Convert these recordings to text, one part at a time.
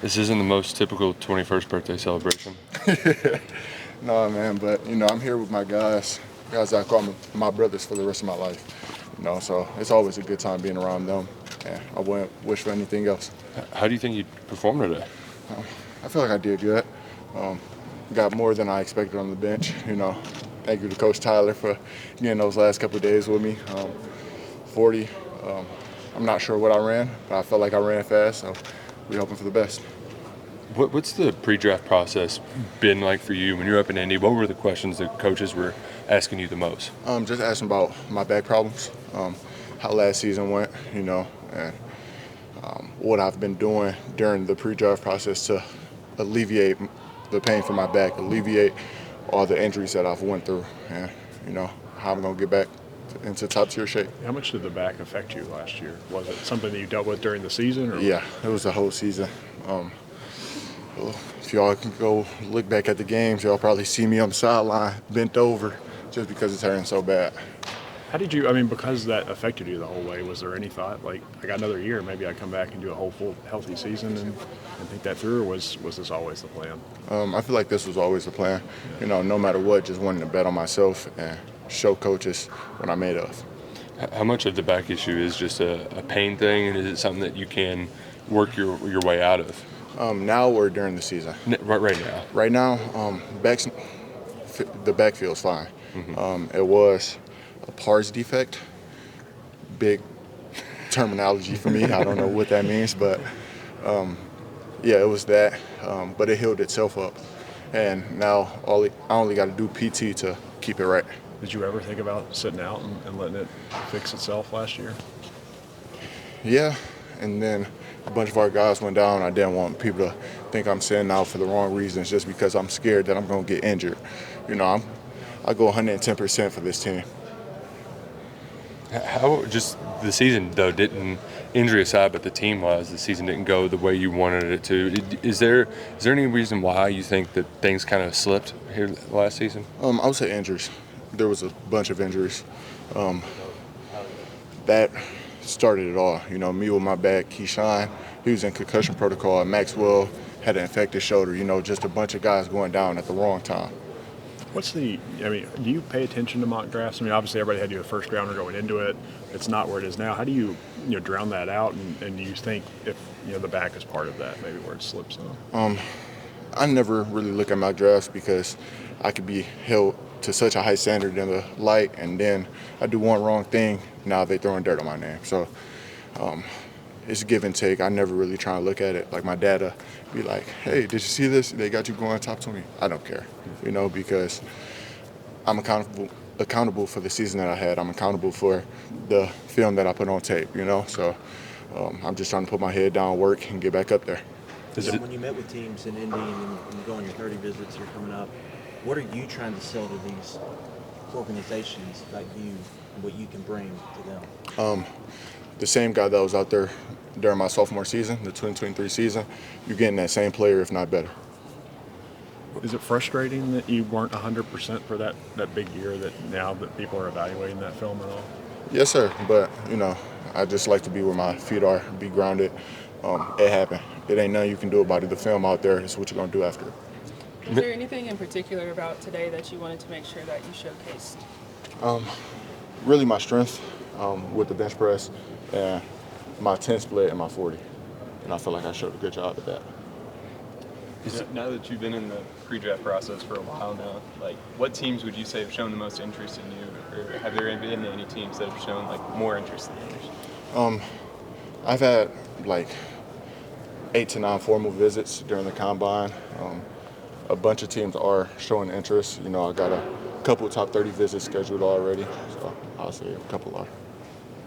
This isn't the most typical 21st birthday celebration. No, man, but, I'm here with my guys I call my brothers for the rest of my life. So it's always a good time being around them, and I wouldn't wish for anything else. How do you think you performed today? I feel like I did good. Got more than I expected on the bench. Thank you to Coach Tyler for getting those last couple of days with me. 40. I'm not sure what I ran, but I felt like I ran fast, so we're hoping for the best. What's the pre-draft process been like for you when you're up in Indy? What were the questions that coaches were asking you the most? Just asking about my back problems, how last season went, and what I've been doing during the pre-draft process to alleviate the pain from my back, alleviate all the injuries that I've went through, and how I'm gonna get back into top-tier shape. How much did the back affect you last year? Was it something that you dealt with during the season? Or? Yeah, it was the whole season. If y'all can go look back at the games, y'all probably see me on the sideline bent over just because it's hurting so bad. How did you, because that affected you the whole way, was there any thought, like, I got another year, maybe I come back and do a whole full healthy season and think that through, or was this always the plan? I feel like this was always the plan. No matter what, just wanting to bet on myself and show coaches what I'm made of. How much of the back issue is just a pain thing, and is it something that you can work your way out of? Now or during the season? Right now. Right now, the back feels fine. Mm-hmm. It was a pars defect. Big terminology for me. I don't know what that means, but it was that. But it healed itself up, and now I only got to do PT to keep it right. Did you ever think about sitting out and letting it fix itself last year? Yeah, and then a bunch of our guys went down. I didn't want people to think I'm sitting out for the wrong reasons just because I'm scared that I'm going to get injured. I go 110% for this team. How just the season though didn't, injury aside, but the team-wise, the season didn't go the way you wanted it to. Is there any reason why you think that things kind of slipped here last season? I would say injuries. There was a bunch of injuries. That started it all. Me with my back, Keyshawn, he was in concussion protocol. Maxwell had an infected shoulder. Just a bunch of guys going down at the wrong time. Do you pay attention to mock drafts? Obviously everybody had you a first rounder going into it. It's not where it is now. How do you drown that out? And do you think if the back is part of that, maybe where it slips now? I never really look at mock drafts because I could be held to such a high standard in the light, and then I do one wrong thing, now they throwing dirt on my name. So it's give and take. I never really try to look at it. Like my dad be like, hey, did you see this? They got you going top 20. I don't care, because I'm accountable for the season that I had. I'm accountable for the film that I put on tape, So I'm just trying to put my head down, work, and get back up there. When you met with teams in Indy and you go on your 30 visits, you're coming up, what are you trying to sell to these organizations like you and what you can bring to them? The same guy that was out there during my sophomore season, the 2023 season, you're getting that same player, if not better. Is it frustrating that you weren't 100% for that big year, that now that people are evaluating that film at all? Yes, sir. But, I just like to be where my feet are, be grounded. It happened. It ain't nothing you can do about it. The film out there is what you're going to do after it. Is there anything in particular about today that you wanted to make sure that you showcased? Really my strength with the bench press and my 10 split and my 40. And I feel like I showed a good job at that. Now that you've been in the pre-draft process for a while now, what teams would you say have shown the most interest in you? Or have there been any teams that have shown more interest than others? I've had 8 to 9 formal visits during the combine. A bunch of teams are showing interest. I got a couple top 30 visits scheduled already, so I'll say a couple are.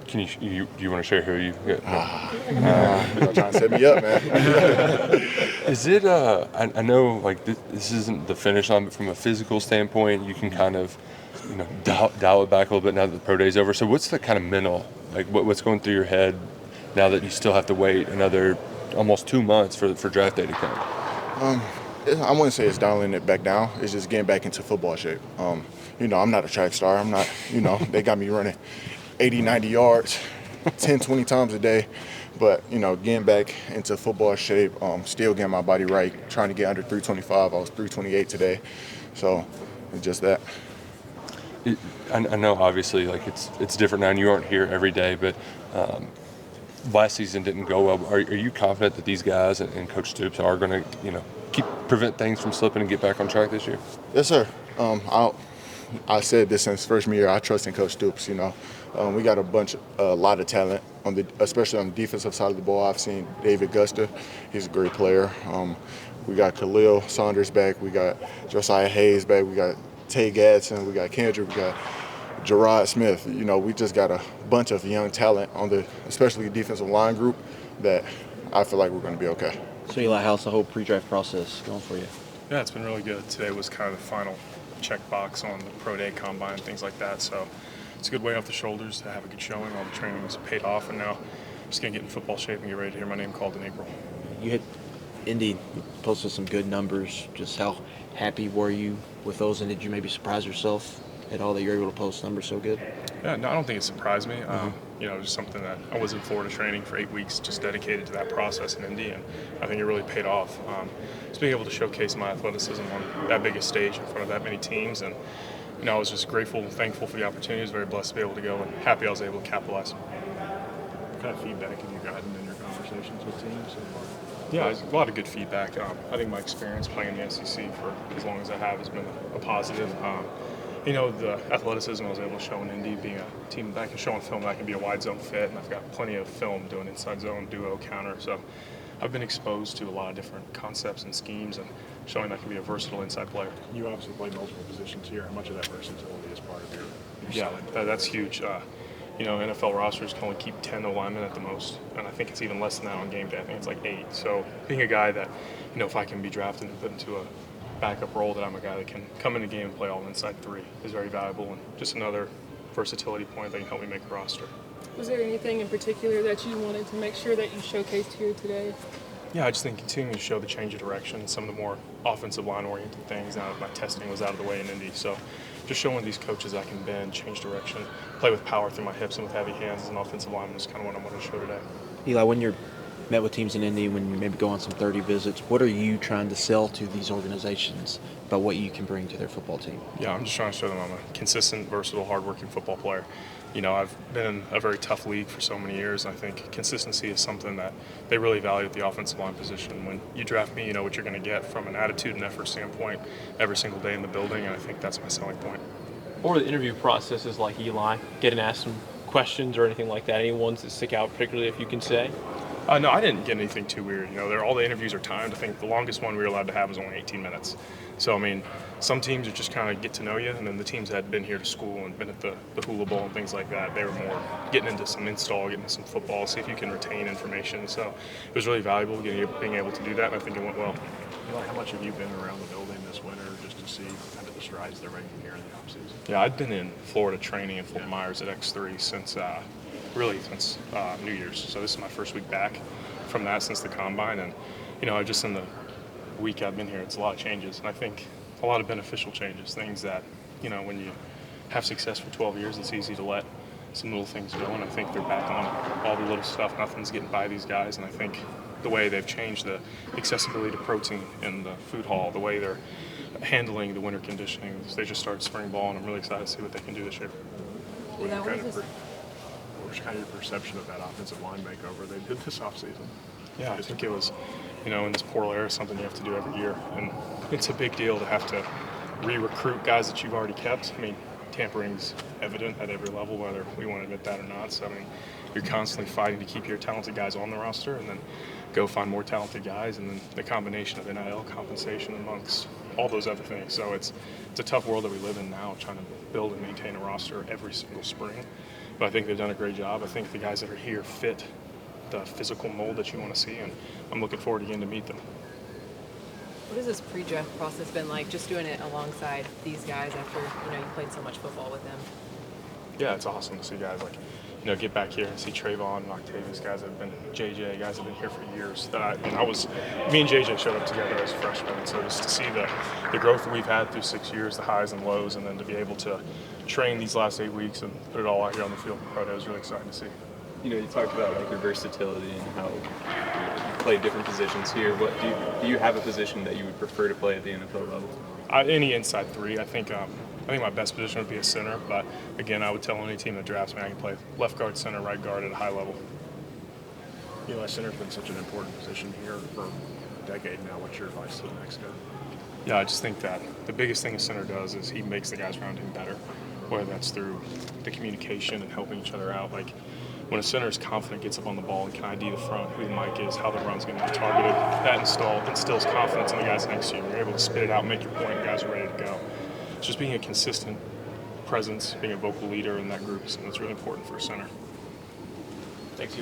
Can you want to share who you get? You're trying to set me up, man. Is it? I know this isn't the finish line, but from a physical standpoint, you can kind of dial it back a little bit now that the pro day's over. So what's the kind of mental, what's going through your head now that you still have to wait another almost 2 months for draft day to come? I wouldn't say it's dialing it back down. It's just getting back into football shape. I'm not a track star. I'm not, they got me running 80, 90 yards 10, 20 times a day. But, getting back into football shape, still getting my body right, trying to get under 325. I was 328 today. So it's just that. I know obviously like it's different now and you aren't here every day, but last season didn't go well. Are you confident that these guys and Coach Stoops are going to prevent things from slipping and get back on track this year? Yes, sir. I said this since freshman year. I trust in Coach Stoops. We got a lot of talent especially on the defensive side of the ball. I've seen David Gusta. He's a great player. We got Khalil Saunders back. We got Josiah Hayes back. We got Tay Gadsden. We got Kendrick. We got Gerard Smith. We just got a bunch of young talent especially the defensive line group that I feel like we're going to be okay. So Eli, how's the whole pre-draft process going for you? Yeah, it's been really good. Today was kind of the final checkbox on the pro day, combine, things like that. So it's a good weight off the shoulders to have a good showing. All the training's paid off, and now I'm just going to get in football shape and get ready to hear my name called in April. You hit Indy, you posted some good numbers. Just how happy were you with those, and did you maybe surprise yourself at all that you're able to post numbers so good? Yeah, no, I don't think it surprised me. It was just something that I was in Florida training for 8 weeks, just dedicated to that process in Indy, and I think it really paid off. Just being able to showcase my athleticism on that biggest stage in front of that many teams, and I was just grateful and thankful for the opportunity. I was very blessed to be able to go, and happy I was able to capitalize. What kind of feedback have you gotten in your conversations with teams? Yeah, a lot of good feedback. I think my experience playing in the SEC for as long as I have has been a positive. The athleticism I was able to show in Indy, being a team that can show on film that I can be a wide zone fit, and I've got plenty of film doing inside zone, duo, counter. So I've been exposed to a lot of different concepts and schemes and showing that I can be a versatile inside player. You obviously play multiple positions here. How much of that versatility is part of your Yeah, style? that's huge. NFL rosters can only keep 10 linemen at the most, and I think it's even less than that on game day. I think it's like 8. So being a guy that, if I can be drafted and put into a backup role, that I'm a guy that can come in the game and play all inside 3 is very valuable, and just another versatility point that can help me make a roster. Was there anything in particular that you wanted to make sure that you showcased here today? Yeah, I just think continuing to show the change of direction, some of the more offensive line-oriented things. Now that my testing was out of the way in Indy, so just showing these coaches I can bend, change direction, play with power through my hips and with heavy hands as an offensive lineman is kind of what I want to show today. Eli, when you're met with teams in Indy, when you maybe go on some 30 visits, what are you trying to sell to these organizations about what you can bring to their football team? Yeah, I'm just trying to show them I'm a consistent, versatile, hardworking football player. I've been in a very tough league for so many years, and I think consistency is something that they really value at the offensive line position. When you draft me, you know what you're going to get from an attitude and effort standpoint every single day in the building, and I think that's my selling point. What were the interview processes like, Eli? Getting asked some questions or anything like that? Any ones that stick out particularly, if you can say? No, I didn't get anything too weird. All the interviews are timed. I think the longest one we were allowed to have was only 18 minutes. So, some teams are just kind of get to know you, and then the teams that had been here to school and been at the Hula Bowl and things like that, they were more getting into some install, getting into some football, see if you can retain information. So it was really valuable being able to do that, and I think it went well. How much have you been around the building this winter just to see kind of the strides they're making here in the offseason? Yeah, I'd been in Florida training in Fort Myers at X3 since New Year's. So this is my first week back from that since the combine, and just in the week I've been here, it's a lot of changes, and I think a lot of beneficial changes, things that when you have success for 12 years, it's easy to let some little things go, and I think they're back on all the little stuff. Nothing's getting by these guys, and I think the way they've changed the accessibility to protein in the food hall, the way they're handling the winter conditioning, they just started spring ball, and I'm really excited to see what they can do this year. What was kind of your perception of that offensive line makeover they did this offseason? Yeah, I think it was, in this portal era, something you have to do every year. And it's a big deal to have to re-recruit guys that you've already kept. Tampering's evident at every level, whether we want to admit that or not. So, you're constantly fighting to keep your talented guys on the roster and then go find more talented guys, and then the combination of NIL compensation amongst all those other things. So it's a tough world that we live in now, trying to build and maintain a roster every single spring. But I think they've done a great job. I think the guys that are here fit the physical mold that you want to see, and I'm looking forward again to meet them. What has this pre-draft process been like, just doing it alongside these guys after you played so much football with them? Yeah, it's awesome to see guys like get back here and see Trayvon and Octavius, guys that have been JJ, guys that have been here for years. Me and JJ showed up together as freshmen, and so just to see the growth that we've had through 6 years, the highs and lows, and then to be able to train these last 8 weeks and put it all out here on the field for pro day was really exciting to see. you talked about like your versatility and how you play different positions here. What do you have a position that you would prefer to play at the NFL level? Any inside three. I think my best position would be a center. But again, I would tell any team that drafts me I can play left guard, center, right guard at a high level. Eli, center's been such an important position here for a decade now. What's your advice to the next guy? Yeah, I just think that the biggest thing a center does is he makes the guys around him better, whether that's through the communication and helping each other out. Like when a center is confident, gets up on the ball and can ID the front, who the mic is, how the run's going to be targeted, that instills confidence in the guys next to you. You're able to spit it out, make your point, and guys are ready to go. It's just being a consistent presence, being a vocal leader in that group is something that's really important for a center. Thanks,